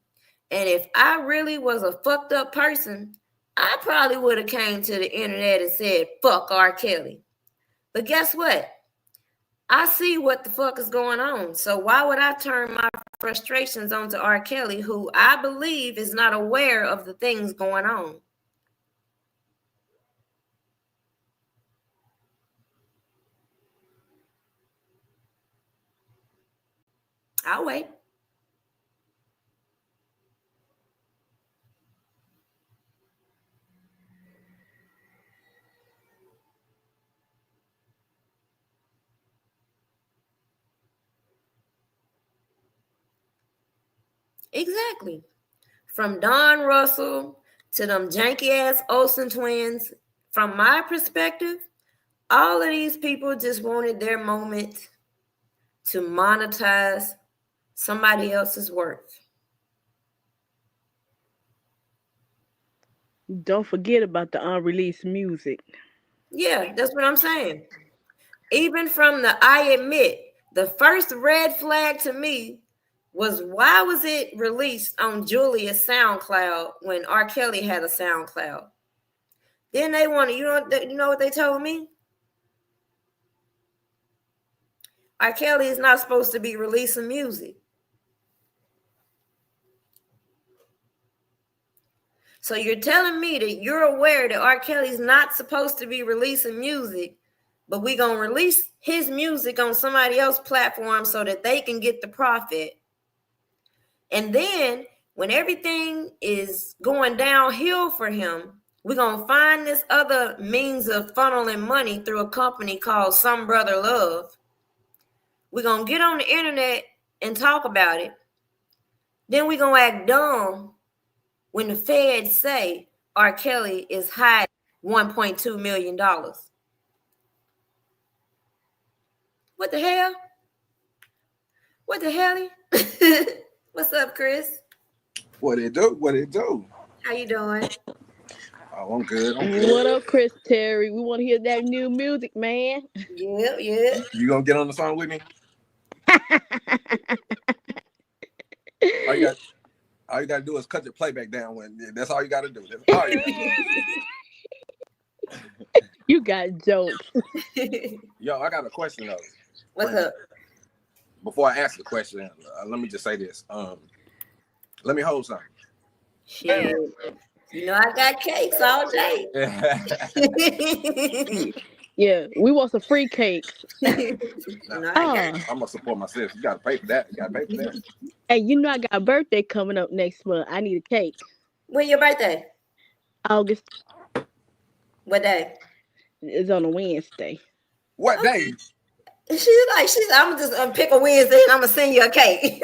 And if I really was a fucked up person, I probably would have came to the internet and said, fuck R. Kelly. But guess what? I see what the fuck is going on. So why would I turn my frustrations onto R. Kelly, who I believe is not aware of the things going on? I'll wait. Exactly. From Don Russell to them janky ass Olsen twins from my perspective, all of these people just wanted their moment to monetize somebody else's work. Don't forget about the unreleased music. Yeah, that's what I'm saying. Even from I admit, the first red flag to me was, why was it released on Julia's SoundCloud when R. Kelly had a SoundCloud? Then they wanted, you know what they told me? R. Kelly is not supposed to be releasing music. So you're telling me that you're aware that R. Kelly's not supposed to be releasing music, but we're going to release his music on somebody else's platform so that they can get the profit. And then when everything is going downhill for him, we're going to find this other means of funneling money through a company called Some Brother Love. We're going to get on the internet and talk about it. Then we're going to act dumb when the feds say R. Kelly is hiding $1.2 million. What the hell? What the hell? What's up, Chris? What it do? What it do? How you doing? Oh, I'm good. I'm good. What up, Chris Terry? We want to hear that new music, man. Yeah, yeah. You gonna get on the song with me? All you gotta do is cut your playback down. That's all you gotta do. That's all you gotta do. You got jokes. Yo, I got a question though. What's up? Before I ask the question, let me just say this. Let me hold something. Shit. You know I got cakes all day. Yeah, we want some free cakes. No, I'm gonna support myself. You gotta pay for that. Hey, you know I got a birthday coming up next month. I need a cake. When your birthday? August. What day? It's on a Wednesday. What day? I'm just pick a Wednesday and I'm gonna send you a cake.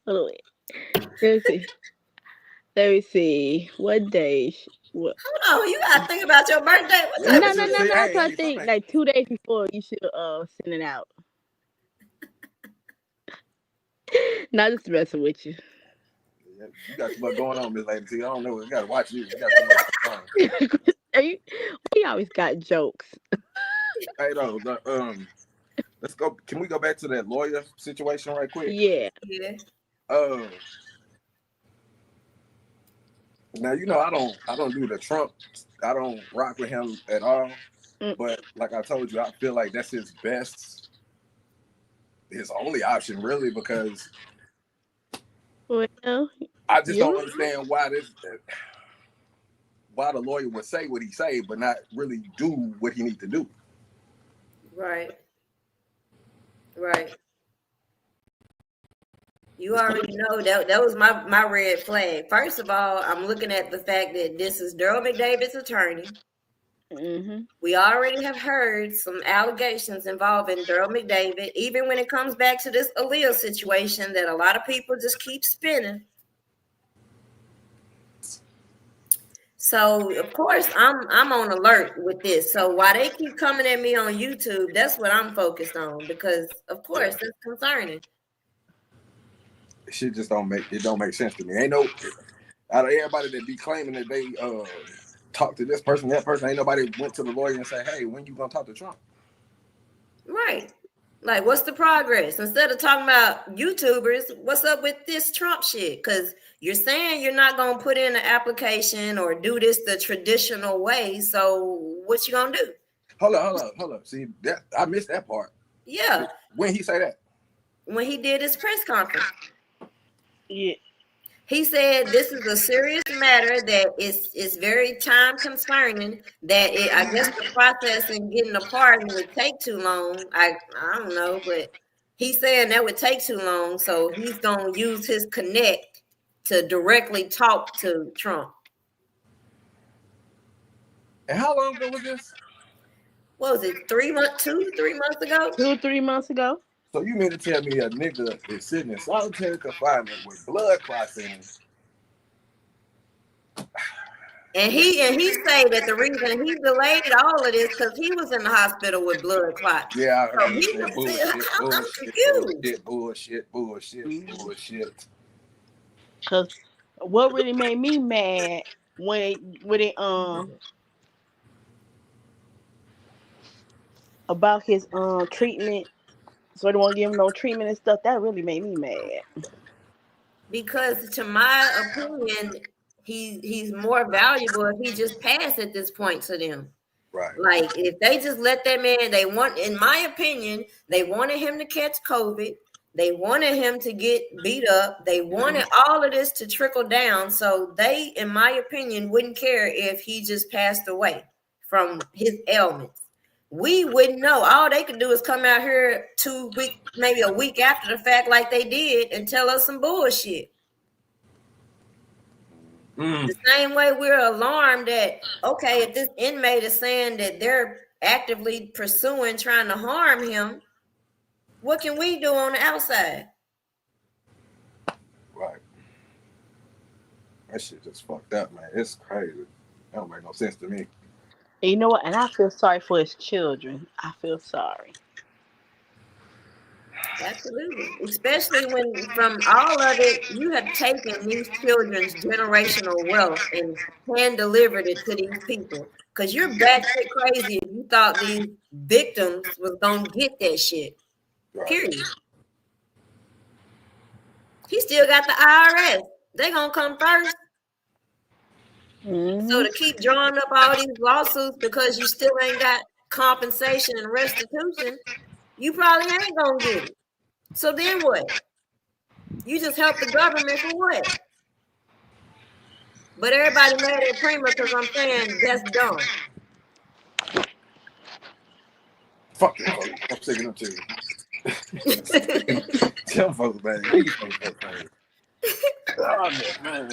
Hold on. Let me see. What day? What? Hold on, you gotta think about your birthday. No. That's what I think. Like 2 days before, you should send it out. Not just messing with you. Yeah, you got too much going on, Miss Lady T. I don't know. You gotta watch you. You got too much fun. We always got jokes. Hey, though, let's go. Can we go back to that lawyer situation right quick? Yeah. Now you know I don't do the Trump. I don't rock with him at all. But like I told you, I feel like that's his only option really, because Well, I just don't understand why the lawyer would say what he say, but not really do what he need to do. Right. You already know that was my red flag. First of all, I'm looking at the fact that this is Daryl McDavid's attorney. Mm-hmm. We already have heard some allegations involving Daryl McDavid, even when it comes back to this Aaliyah situation that a lot of people just keep spinning. So of course I'm on alert with this. So while they keep coming at me on YouTube, that's what I'm focused on, because of course that's concerning. Shit just don't make sense to me. Ain't no, out of everybody that be claiming that they talk to this person, that person, ain't nobody went to the lawyer and say, hey, when you gonna talk to Trump? Right. Like, what's the progress? Instead of talking about YouTubers, what's up with this Trump shit? Because you're saying you're not going to put in an application or do this the traditional way. So what you going to do? Hold up. See, that I missed that part. Yeah. When he say that? When he did his press conference. Yeah. He said this is a serious matter that is very time concerning, that I guess the process in getting a pardon would take too long. I don't know, but he's saying that would take too long. So he's going to use his connect to directly talk to Trump. And how long ago was this? What was it, 3 months, 2 to 3 months ago? 2 or 3 months ago. So you mean to tell me a nigga is sitting in solitary confinement with blood clots in him? And he say that the reason he delayed all of this because he was in the hospital with blood clots. Yeah, So he was bullshit. Cause what really made me mad when it about his treatment, so they won't give him no treatment and stuff. That really made me mad. Because to my opinion, he's more valuable if he just passed at this point to them. Right. Like if they just let that man, in my opinion, they wanted him to catch COVID. They wanted him to get beat up. They wanted all of this to trickle down. So they, in my opinion, wouldn't care if he just passed away from his ailments. We wouldn't know. All they could do is come out here 2 weeks, maybe a week after the fact, like they did, and tell us some bullshit. The same way we're alarmed that, okay, if this inmate is saying that they're actively pursuing, trying to harm him, what can we do on the outside? Right. That shit just fucked up, man. It's crazy. That don't make no sense to me. And you know what? And I feel sorry for his children. I feel sorry. Absolutely. Especially when from all of it, you have taken these children's generational wealth and hand delivered it to these people. Because you're batshit crazy if you thought these victims was going to get that shit. Right. Period. He still got the IRS. They going to come first. So to keep drawing up all these lawsuits because you still ain't got compensation and restitution, you probably ain't going to get it. So then what? You just help the government for what? But everybody mad at Prima because I'm saying that's dumb. Fuck it, folks. I'm sticking up to you. Tell folks, man. These folks are crazy. Oh, man.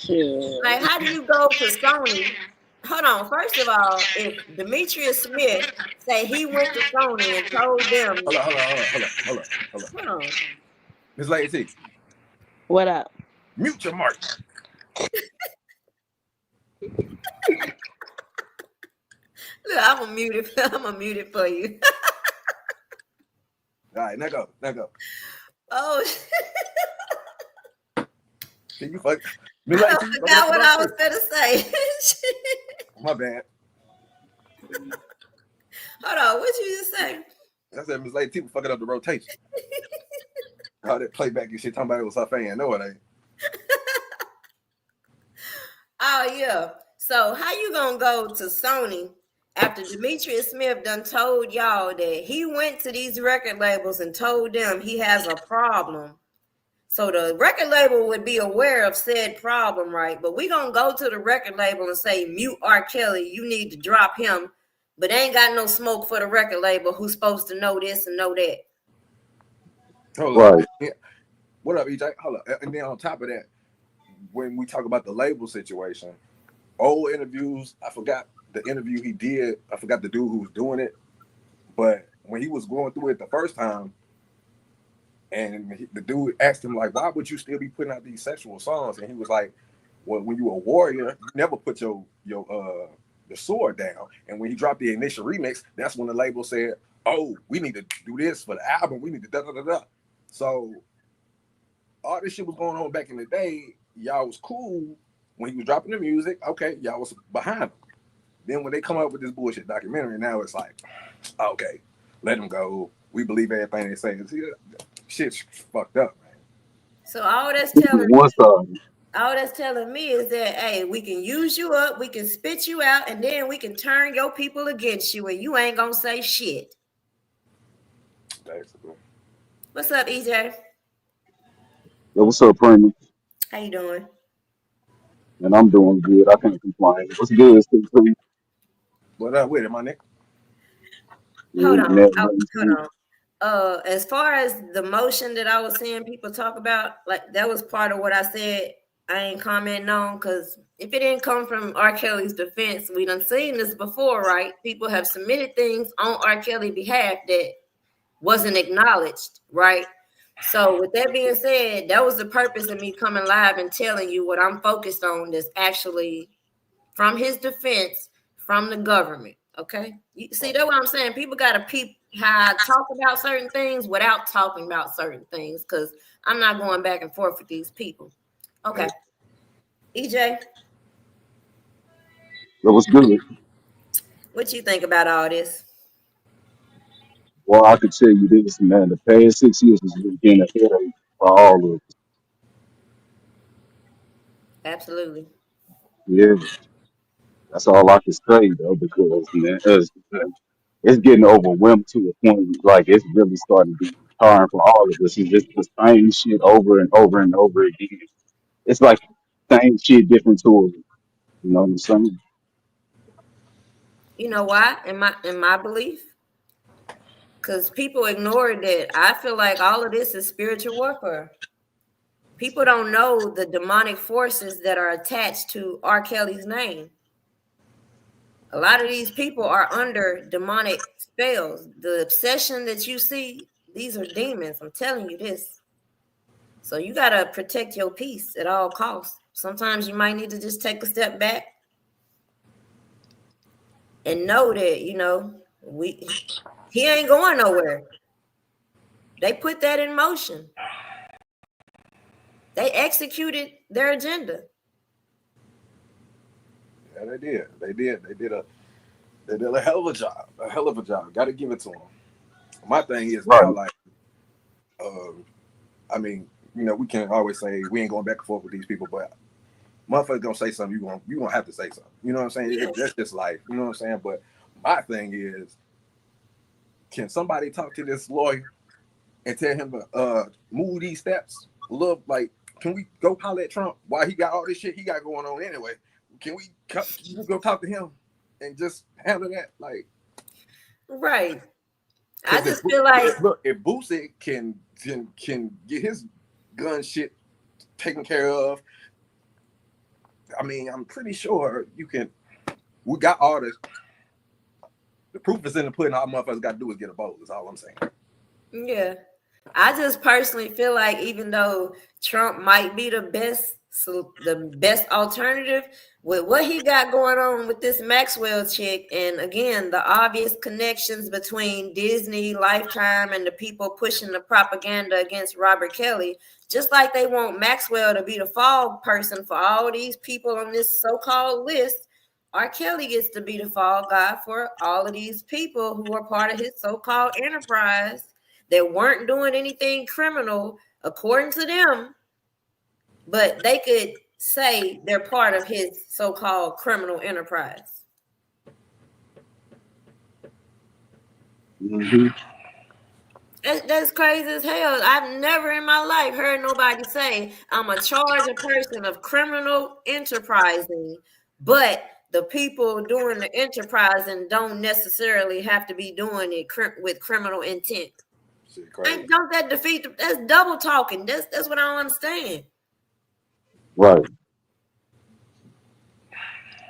Like, how do you go to Sony? Hold on. First of all, if Demetrius Smith say he went to Sony and told them, Hold on. Miss Lady T. What up? Mute your mic. Look, I'm gonna mute it for you. All right, now go. Oh, can you fuck? I forgot what I was gonna say. My bad. Hold on, what you just say? I said Miss Lady T was fucking up the rotation. All that playback and shit talking about it was her fan. No, it ain't. Oh yeah. So how you gonna go to Sony after Demetrius Smith done told y'all that he went to these record labels and told them he has a problem? So the record label would be aware of said problem, right? But we gonna go to the record label and say, mute R. Kelly, you need to drop him. But they ain't got no smoke for the record label who's supposed to know this and know that. Hold on. Yeah. What up, EJ? Hold up. And then on top of that, when we talk about the label situation, old interviews, I forgot the interview he did. I forgot the dude who was doing it. But when he was going through it the first time, and the dude asked him, like, why would you still be putting out these sexual songs? And he was like, well, when you were a warrior, you never put the sword down. And when he dropped the initial remix, that's when the label said, oh, we need to do this for the album. We need to da-da-da-da. So all this shit was going on back in the day. Y'all was cool when he was dropping the music. Okay, y'all was behind him. Then when they come up with this bullshit documentary, now it's like, okay, let him go. We believe everything they say. See, shit's fucked up, man. So all that's telling me is that, hey, we can use you up, we can spit you out, and then we can turn your people against you, and you ain't gonna say shit. Basically. What's up, EJ? Yeah, what's up, Prima? How you doing? And I'm doing good. I can't complain. What's good, Steve? What up with it, my nigga? Hold on. As far as the motion that I was seeing people talk about, like that was part of what I said I ain't commenting on, because if it didn't come from R. Kelly's defense, we done seen this before, right? People have submitted things on R. Kelly's behalf that wasn't acknowledged, right? So with that being said, that was the purpose of me coming live and telling you what I'm focused on that's actually from his defense from the government. Okay. You see, that's what I'm saying. People got to peep how I talk about certain things without talking about certain things, because I'm not going back and forth with these people. Okay. EJ, That was good. what you think about all this? Well, I could tell you this, man. The past 6 years has been a headache for all of us. Absolutely. Yeah, that's all I can say though, because man, it's getting overwhelmed to a point like it's really starting to be tiring for all of us. It's just the same shit over and over and over again. It's like same shit, different tools. You know what I'm saying? You know why? In my belief, because people ignore that. I feel like all of this is spiritual warfare. People don't know the demonic forces that are attached to R. Kelly's name. A lot of these people are under demonic spells. The obsession that you see, these are demons. I'm telling you this. So you got to protect your peace at all costs. Sometimes you might need to just take a step back and know that, he ain't going nowhere. They put that in motion. They executed their agenda. Yeah, they did. They did a hell of a job. A hell of a job. Got to give it to them. My thing is Right. now, like, I mean, we can always say we ain't going back and forth with these people, but motherfuckers gonna say something. You gonna have to say something. You know what I'm saying? That's just life. You know what I'm saying? But my thing is, can somebody talk to this lawyer and tell him to move these steps? Look, like, can we go holler at Trump while he got all this shit he got going on anyway? Can we go talk to him and just handle that? Like, Right. I just feel like, look, if Boosie can get his gun shit taken care of, I mean, I'm pretty sure you can. We got all this. The proof is in the pudding. All motherfuckers got to do is get a vote. That's all I'm saying. yeah. I just personally feel like even though Trump might be the best alternative, with what he got going on with this Maxwell chick, and again the obvious connections between Disney, Lifetime, and the people pushing the propaganda against Robert Kelly, just like they want Maxwell to be the fall person for all these people on this so-called list, R. Kelly gets to be the fall guy for all of these people who are part of his so-called enterprise that weren't doing anything criminal according to them, but they could say they're part of his so-called criminal enterprise. Mm-hmm. That's crazy as hell. I've never in my life heard nobody say I'm a charge a person of criminal enterprising, but the people doing the enterprising don't necessarily have to be doing it with criminal intent. Shit crazy. Don't that defeat? That's double talking. That's what I don't understand. Right.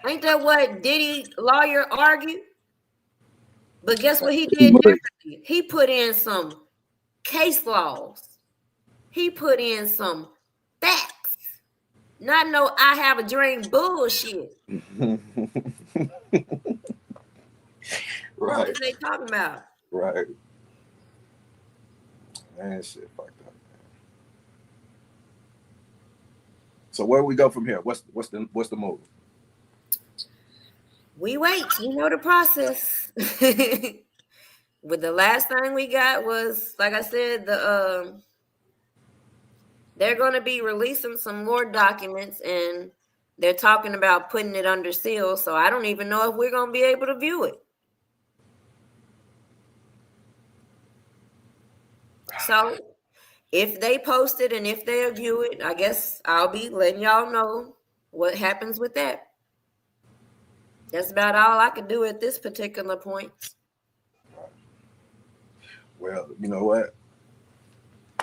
Ain't that what Diddy lawyer argued? But guess what he Pretty did much. differently? He put in some case laws. He put in some facts. Not no I have a dream bullshit. What Right. was they talking about? Right. Man, shit fucked up. So where we go from here? What's the move? We wait. We know the process. But the last thing we got was, like I said, they're going to be releasing some more documents, and they're talking about putting it under seal. So I don't even know if we're going to be able to view it. So if they post it and if they view it, I guess I'll be letting y'all know what happens with that. That's about all I can do at this particular point. Well, you know what?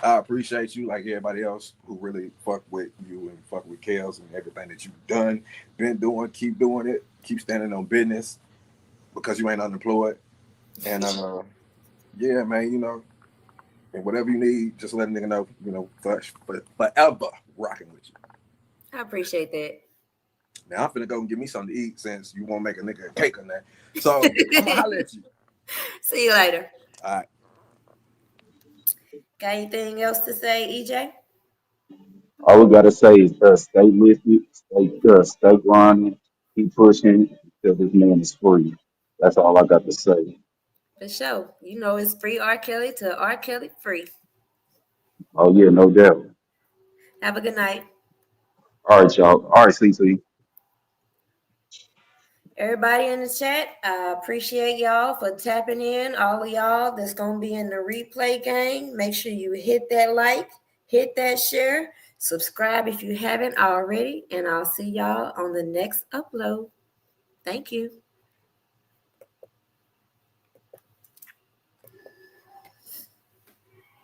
I appreciate you, like everybody else who really fuck with you and fuck with Kels and everything that you've been doing. Keep doing it. Keep standing on business because you ain't unemployed. And yeah, man, And whatever you need, just let a nigga know, for forever rocking with you. I appreciate that. Now I'm finna go and get me something to eat since you won't make a nigga a cake on that. So I'm gonna holler at you. See you later. All right. Got anything else to say, EJ? All we gotta say is stay lifted, stay grinding, keep pushing until this man is free. That's all I got to say. For sure. It's free R. Kelly to R. Kelly free. Oh yeah, no doubt. Have a good night. All right, y'all. All right, CC. Everybody in the chat, I appreciate y'all for tapping in. All of y'all that's going to be in the replay game, make sure you hit that like, hit that share, subscribe if you haven't already, and I'll see y'all on the next upload. Thank you.